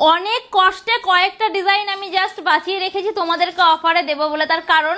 অনেক কষ্টে কয়েকটা ডিজাইন আমি জাস্ট বাঁচিয়ে রেখেছি তোমাদেরকে অফারে দেবো বলে। তার কারণ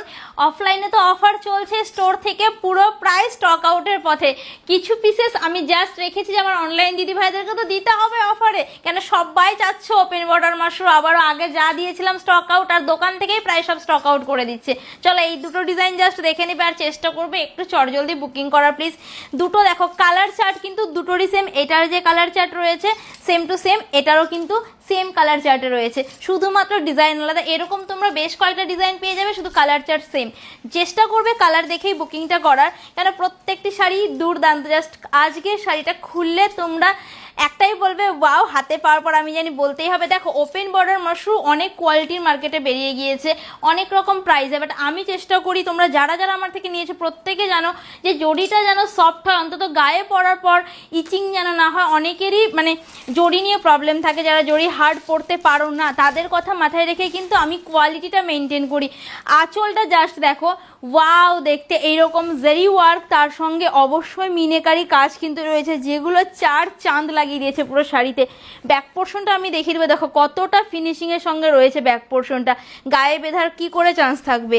অফলাইনে তো অফার চলছে, স্টোর থেকে পুরো প্রায় স্টক আউটের পথে। কিছু পিসেস আমি জাস্ট রেখেছি যে আমার অনলাইন দিদি ভাইদেরকে তো দিতে হবে অফারে, কেন সবাই চাচ্ছ ওপেন বর্ডার মাশরুম। আবারও আগে যা দিয়েছিলাম স্টক আউট, আর দোকান থেকেই প্রায় সব স্টক আউট করে দিচ্ছে। চলো এই দুটো ডিজাইন জাস্ট দেখে নিবে, আর চেষ্টা করবে একটু চটজলদি বুকিং করার প্লিজ। দুটো দেখো কালার চার্ট কিন্তু দুটোরই সেম। এটার যে কালার চার্ট রয়েছে সেম টু সেম, এটারও কিন্তু সেম কালার চার্টে রয়েছে, শুধুমাত্র ডিজাইন আলাদা। এরকম তোমরা বেশ কয়েকটা ডিজাইন পেয়ে যাবে, শুধু কালার চার্ট সেম। চেষ্টা করবে কালার দেখেই বুকিংটা করার, কেন প্রত্যেকটি শাড়ি দুর্দান্ত। জাস্ট আজকের শাড়িটা খুললে তোমরা একটাই বলবে ওয়াও, হাতে পাওয়ার পর আমি জানি বলতেই হবে। দেখো ওপেন বর্ডার মাশরুম অনেক কোয়ালিটির মার্কেটে বেরিয়ে গিয়েছে, অনেক রকম প্রাইসে, বাট আমি চেষ্টা করি তোমরা যারা যারা আমার থেকে নিয়েছো প্রত্যেকে জানো যে জড়িটা যেন সফট হয়, অন্তত গায়ে পরার পর ইচিং যেন না হয়। অনেকেরই মানে জড়ি নিয়ে প্রবলেম থাকে, যারা জড়ি হার্ড পরতে পারো না তাদের কথা মাথায় রেখে কিন্তু আমি কোয়ালিটিটা মেনটেন করি। আঁচলটা জাস্ট দেখো ওয়াও দেখতে, এইরকম জেরি ওয়ার্ক, তার সঙ্গে অবশ্যই মিনেকারি কাজ কিন্তু রয়েছে, যেগুলো চার চাঁদ লাগিয়ে দিয়েছে পুরো শাড়িতে। ব্যাক পোর্শনটা আমি দেখিয়ে দেবো, দেখো কতটা ফিনিশিংয়ের সঙ্গে রয়েছে ব্যাক পোর্শনটা, গায়ে বেঁধার কি করে চান্স থাকবে।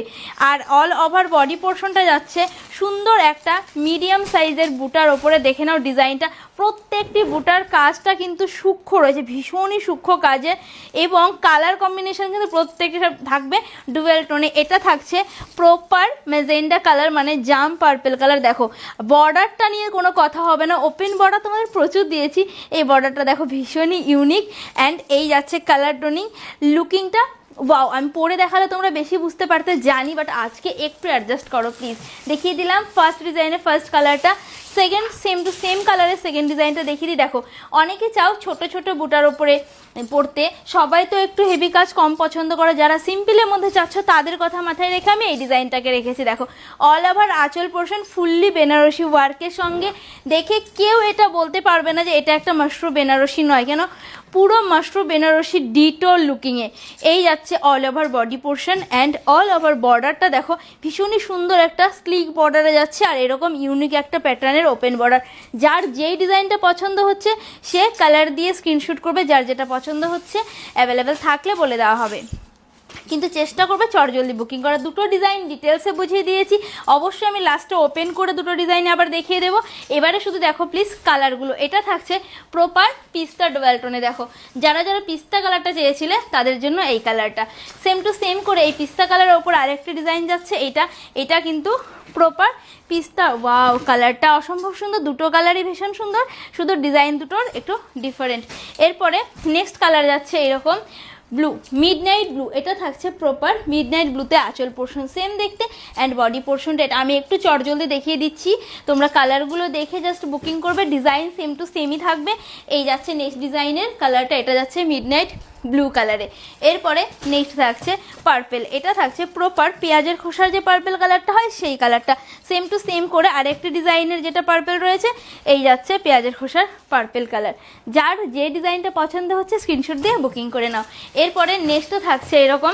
আর অল ওভার বডি পোর্শনটা যাচ্ছে সুন্দর একটা মিডিয়াম সাইজের বুটার ওপরে। দেখে নাও ডিজাইনটা, প্রত্যেকটি বুটার কাজটা কিন্তু সূক্ষ্ম রয়েছে, ভীষণই সূক্ষ্ম কাজে, এবং কালার কম্বিনেশন কিন্তু প্রত্যেকটি থাকবে ডুয়েল টোনে। এটা থাকছে প্রপার মেজেন্ডা কালার, মানে জাম পার্পেল কালার। দেখো বর্ডারটা নিয়ে কোনো কথা হবে না, ওপেন বর্ডার তোমাদের প্রচুর দিয়েছি। এই বর্ডারটা দেখো ভীষণই ইউনিক, অ্যান্ড এই যাচ্ছে কালার টোনিং। লুকিংটা ওয়াও, আমি পরে দেখালে তোমরা বেশি বুঝতে পারতে জানি, বাট আজকে একটু অ্যাডজাস্ট করো প্লিজ। দেখিয়ে দিলাম ফার্স্ট ডিজাইনের ফার্স্ট কালারটা, সেকেন্ড সেম টু সেম কালারের সেকেন্ড ডিজাইনটা দেখিয়ে দিই। দেখো অনেকে চাও ছোট ছোট বুটার ওপরে পড়তে, সবাই তো একটু হেভি কাজ কম পছন্দ করে, যারা সিম্পলের মধ্যে চাচ্ছ তাদের কথা মাথায় রেখে আমি এই ডিজাইনটাকে রেখেছি। দেখো অল ওভার আঁচল পোর্শন ফুললি বেনারসি ওয়ার্কের সঙ্গে, দেখে কেউ এটা বলতে পারবে না যে এটা একটা মাশরুম বেনারসি নয়, কেন পুরো মাশরুম বেনারসি ডিটোর লুকিংয়ে। এই যাচ্ছে all over body portion, and all over বর্ডারটা দেখো ভীষণই সুন্দর একটা স্লিক বর্ডারে যাচ্ছে, আর এরকম ইউনিক একটা প্যাটার্নের ওপেন বর্ডার। যার যেই ডিজাইনটা পছন্দ হচ্ছে সে কালার দিয়ে স্ক্রিনশুট করবে, যার যেটা পছন্দ হচ্ছে অ্যাভেলেবেল থাকলে বলে দেওয়া হবে, কিন্তু চেষ্টা করবে চটজলদি বুকিং করা। দুটো ডিজাইন ডিটেলসে বুঝিয়ে দিয়েছি, অবশ্যই আমি লাস্টে ওপেন করে দুটো ডিজাইন আবার দেখিয়ে দেবো। এবারে শুধু দেখো প্লিজ কালারগুলো। এটা থাকছে প্রপার পিস্তা ডুয়াল টোনে। দেখো যারা যারা পিস্তা কালারটা চেয়েছিলে তাদের জন্য এই কালারটা সেম টু সেম করে এই পিস্তা কালারের ওপর আরেকটি ডিজাইন যাচ্ছে, এটা কিন্তু প্রপার পিস্তা। ওয়াও কালারটা অসম্ভব সুন্দর, দুটো কালারই ভীষণ সুন্দর, শুধু ডিজাইন দুটোর একটু ডিফারেন্ট। এরপরে নেক্সট কালার যাচ্ছে এরকম ব্লু, মিডনাইট ব্লু। এটা থাকছে প্রপার মিডনাইট ব্লুতে আঁচল পোর্শন সেম দেখতে, অ্যান্ড বডি পোর্শনটা এটা আমি একটু চটজলদি দেখিয়ে দিচ্ছি, তোমরা কালারগুলো দেখে জাস্ট বুকিং করবে। ডিজাইন সেম টু সেমই থাকবে। এই যাচ্ছে নেক্সট ডিজাইনের কালারটা, এটা যাচ্ছে মিডনাইট ব্লু কালারে। এরপরে নেক্সট থাকছে পার্পেল, এটা থাকছে প্রপার পেঁয়াজের খোসার যে পার্পেল কালারটা হয় সেই কালারটা, সেম টু সেম করে আরেকটি ডিজাইনের যেটা পার্পেল রয়েছে এই যাচ্ছে পেঁয়াজের খোসার পার্পেল কালার। যার যে ডিজাইনটা পছন্দ হচ্ছে স্ক্রিনশট দিয়ে বুকিং করে নাও। এরপরে নেক্সটও থাকছে এরকম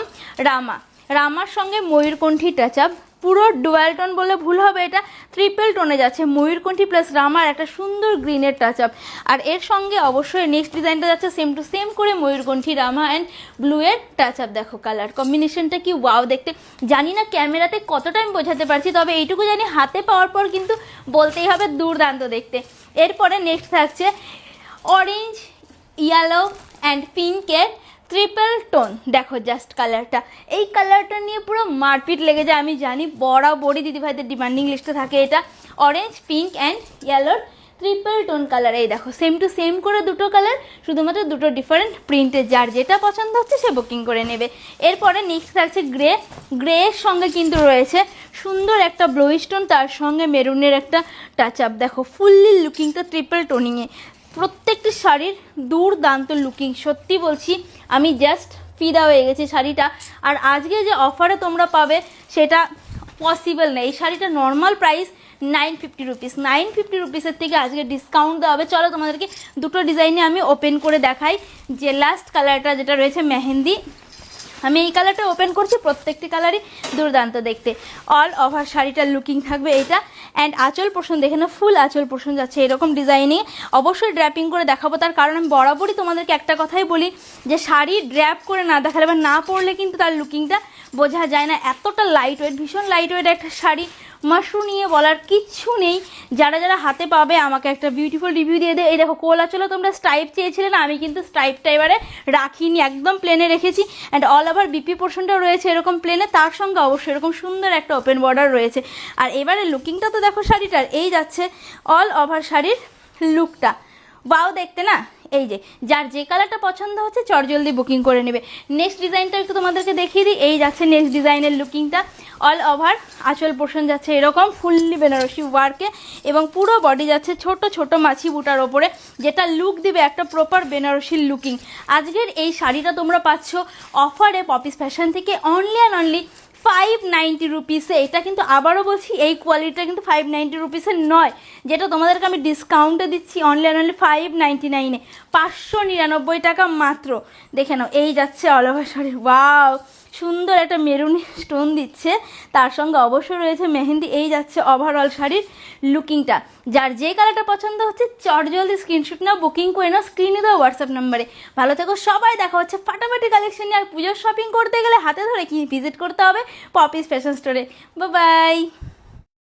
রামার সঙ্গে ময়ূরকণ্ঠী টাচ আপ, পুরো ডুয়াল টোন বলে ভুল হবে, এটা ট্রিপল টোনে যাচ্ছে, ময়ূরকণ্ঠী প্লাস রামার একটা সুন্দর গ্রিনের টাচ আপ। আর এর সঙ্গে অবশ্যই নেক্সট ডিজাইনটা যাচ্ছে সেম টু সেম করে ময়ূরকণ্ঠী রামা অ্যান্ড ব্লু এর টাচ আপ। দেখো কালার কম্বিনেশনটা কি ওয়াও দেখতে, জানি না ক্যামেরাতে কতটা আমি বোঝাতে পারছি, তবে এইটুকু জানি হাতে পাওয়ার পর কিন্তু বলতেই হবে দুর্দান্ত দেখতে। এরপরে নেক্সট থাকছে অরেঞ্জ, ইয়েলো অ্যান্ড পিঙ্কের ট্রিপল টোন। দেখো জাস্ট কালারটা, এই কালারটা নিয়ে পুরো মারপিট লেগে যায়, আমি জানি বরাবরই দিদিভাইদের ডিমান্ডিং লিস্টে থাকে এটা। অরেঞ্জ, পিঙ্ক অ্যান্ড ইয়েলোর ট্রিপল টোন কালার। এই দেখো সেম টু সেম করে দুটো কালার, শুধুমাত্র দুটো ডিফারেন্ট প্রিন্টে, যার যেটা পছন্দ হচ্ছে সে বুকিং করে নেবে। এরপরে নেক্সট থাকছে গ্রের সঙ্গে কিন্তু রয়েছে সুন্দর একটা ব্লু স্টোন, তার সঙ্গে মেরুনের একটা টাচ আপ। দেখো ফুললি লুকিংটা ট্রিপল টোনিংয়ে, প্রত্যেকটি শাড়ির দুর্দান্ত লুকিং, সত্যি বলছি আমি জাস্ট ফিদা হয়ে গেছি শাড়িটা। আর আজকে যে অফারে তোমরা পাবে সেটা পসিবল নেই। এই শাড়িটা নর্মাল প্রাইস 950 রুপিস, 950 রুপিসের থেকে আজকে ডিসকাউন্ট দেওয়া হবে। চলো তোমাদেরকে দুটো ডিজাইনে আমি ওপেন করে দেখাই। যে লাস্ট কালারটা যেটা রয়েছে মেহেন্দি, আমি এই কালারটা ওপেন করছি, প্রত্যেকটি কালারই দুর্দান্ত দেখতে। অল ওভার শাড়িটার লুকিং থাকবে এটা। অ্যান্ড আঁচল পোর্শন দেখে না, ফুল আঁচল পোর্শন যাচ্ছে এরকম ডিজাইনে। অবশ্যই ড্র্যাপিং করে দেখাবো, তার কারণ আমি বরাবরই তোমাদেরকে একটা কথাই বলি যে শাড়ি ড্র্যাপ করে না দেখালে বা না পরলে কিন্তু তার লুকিংটা বোঝা যায় না। এতটা লাইট ওয়েট, ভীষণ লাইট ওয়েট একটা শাড়ি, মাশরু নিয়ে বলার কিচ্ছু নেই। যারা যারা হাতে পাবে আমাকে একটা বিউটিফুল রিভিউ দিয়ে দে। এই দেখো কোলা চলো, তোমরা স্ট্রাইপ চেয়েছিলে না, আমি কিন্তু স্ট্রাইপটা এবারে রাখিনি, একদম প্লেনে রেখেছি। অ্যান্ড অল ওভার বিপি পোর্শনটাও রয়েছে এরকম প্লেনে, তার সঙ্গে অবশ্যই এরকম সুন্দর একটা ওপেন বর্ডার রয়েছে। আর এবারে লুকিংটা তো দেখো শাড়িটার, এই যাচ্ছে অল ওভার শাড়ির লুকটা, ওয়াও দেখতে না। এই যে যার যে কালারটা পছন্দ হচ্ছে চটজলদি বুকিং করে নেবে। নেক্সট ডিজাইনটা একটু তোমাদেরকে দেখিয়ে দিই। এই যাচ্ছে নেক্সট ডিজাইনের লুকিংটা, অল ওভার আঁচল পোর্শন যাচ্ছে এরকম ফুললি বেনারসি ওয়ার্কে, এবং পুরো বডি যাচ্ছে ছোট ছোট মাছি বুটার ওপরে, যেটা লুক দিবে একটা প্রপার বেনারসির লুকিং। আজকের এই শাড়িটা তোমরা পাচ্ছ অফারে পপিস ফ্যাশন থেকে অনলি অ্যান্ড অনলি 590 রুপিসে। এটা কিন্তু আবারও বলছি এই কোয়ালিটিটা কিন্তু 590 রুপিসের নয়, যেটা তোমাদেরকে আমি ডিসকাউন্টে দিচ্ছি অনলি অ্যান্ড অনলি 599-এ, 599 টাকা মাত্র। দেখে নাও, এই যাচ্ছে অল ওভার শাড়ি, ওয়াও সুন্দর একটা মেরুনি স্টোন দিচ্ছে, তার সঙ্গে অবশ্যই রয়েছে মেহেন্দি। এই যাচ্ছে ওভারঅল শাড়ির লুকিংটা। যার যে কালারটা পছন্দ হচ্ছে চটজলদি স্ক্রিনশট নাও, বুকিং করে নাও, স্ক্রিনে দাও হোয়াটসঅ্যাপ নাম্বারে। ভালো থেকো সবাই, দেখা হচ্ছে ফাটাফাটি কালেকশন নিয়ে। আর পুজোর শপিং করতে গেলে হাতে ধরে কি ভিজিট করতে হবে পপিস ফ্যাশন স্টোরে। Bye bye.